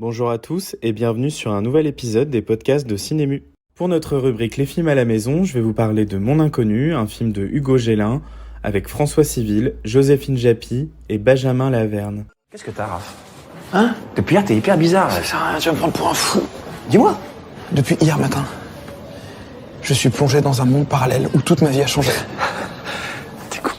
Bonjour à tous et bienvenue sur un nouvel épisode des podcasts de Cinému. Pour notre rubrique Les films à la maison, je vais vous parler de Mon Inconnu, un film de Hugo Gélin, avec François Civil, Joséphine Japy et Benjamin Laverne. Qu'est-ce que t'as, Raph? Hein? Depuis hier, t'es hyper bizarre. Ça sert à rien, tu vas me prendre pour un fou. Dis-moi. Depuis hier matin, je suis plongé dans un monde parallèle où toute ma vie a changé. T'es con.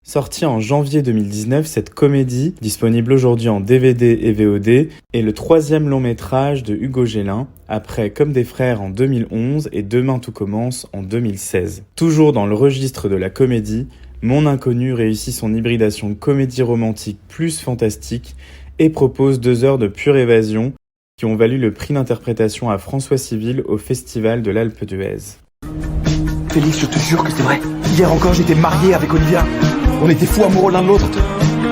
Sorti en janvier 2019, cette comédie, disponible aujourd'hui en DVD et VOD, est le troisième long métrage de Hugo Gélin, après Comme des frères en 2011 et Demain tout commence en 2016. Toujours dans le registre de la comédie, Mon Inconnu réussit son hybridation comédie romantique plus fantastique et propose 2 heures de pure évasion qui ont valu le prix d'interprétation à François Civil au Festival de l'Alpe d'Huez. Félix, je te jure que c'est vrai. Hier encore, j'étais marié avec Olivia. On était fous amoureux l'un de l'autre.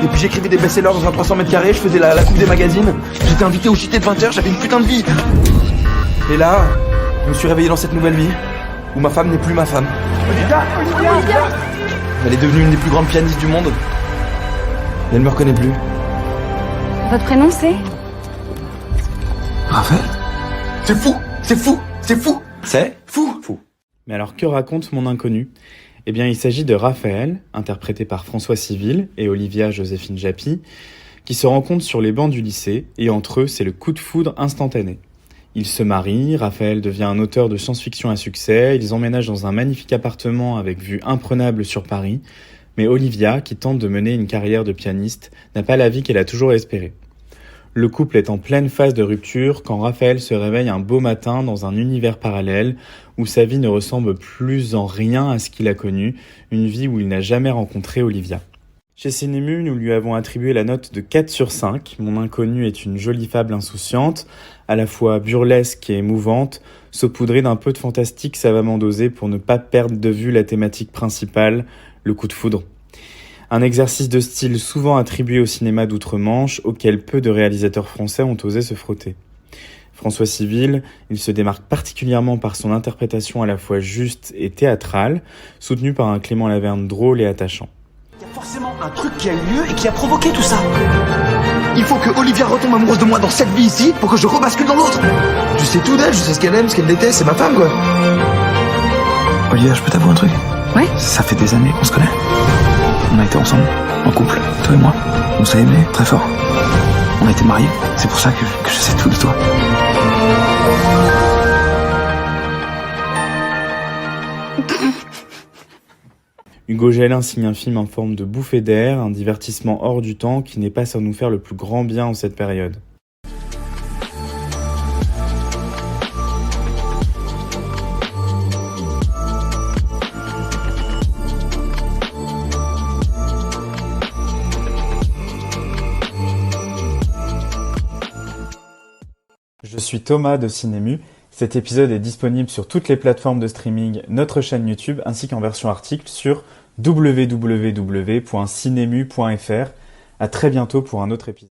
Et puis j'écrivais des best-sellers dans un 300 mètres carrés, je faisais la coupe des magazines. J'étais invité au JT de 20h, j'avais une putain de vie. Et là, je me suis réveillé dans cette nouvelle vie, où ma femme n'est plus ma femme. Olivia. Elle est devenue une des plus grandes pianistes du monde. Et elle me reconnaît plus. Votre prénom c'est ? Raphaël? C'est fou. C'est fou. Mais alors que raconte Mon Inconnu ? Eh bien, il s'agit de Raphaël, interprété par François Civil et Olivia Joséphine Japy, qui se rencontrent sur les bancs du lycée, et entre eux, c'est le coup de foudre instantané. Ils se marient, Raphaël devient un auteur de science-fiction à succès, ils emménagent dans un magnifique appartement avec vue imprenable sur Paris, mais Olivia, qui tente de mener une carrière de pianiste, n'a pas la vie qu'elle a toujours espérée. Le couple est en pleine phase de rupture quand Raphaël se réveille un beau matin dans un univers parallèle où sa vie ne ressemble plus en rien à ce qu'il a connu, une vie où il n'a jamais rencontré Olivia. Chez Cinému, nous lui avons attribué la note de 4 sur 5. Mon Inconnu est une jolie fable insouciante, à la fois burlesque et émouvante, saupoudrée d'un peu de fantastique savamment dosé pour ne pas perdre de vue la thématique principale, le coup de foudre. Un exercice de style souvent attribué au cinéma d'outre-Manche, auquel peu de réalisateurs français ont osé se frotter. François Civil, il se démarque particulièrement par son interprétation à la fois juste et théâtrale, soutenue par un Clément Laverne drôle et attachant. Il y a forcément un truc qui a eu lieu et qui a provoqué tout ça. Il faut que Olivia retombe amoureuse de moi dans cette vie ici pour que je rebascule dans l'autre. Je sais tout d'elle, je sais ce qu'elle aime, ce qu'elle déteste, c'est ma femme quoi. Olivia, je peux t'avouer un truc? Ouais. Ça fait des années qu'on se connaît. On a été ensemble, en couple, toi et moi. On s'est aimés très fort. On a été mariés. C'est pour ça que je sais tout de toi. Hugo Gélin signe un film en forme de bouffée d'air, un divertissement hors du temps qui n'est pas sans nous faire le plus grand bien en cette période. Je suis Thomas de Cinému. Cet épisode est disponible sur toutes les plateformes de streaming, notre chaîne YouTube, ainsi qu'en version article sur www.cinemu.fr. À très bientôt pour un autre épisode.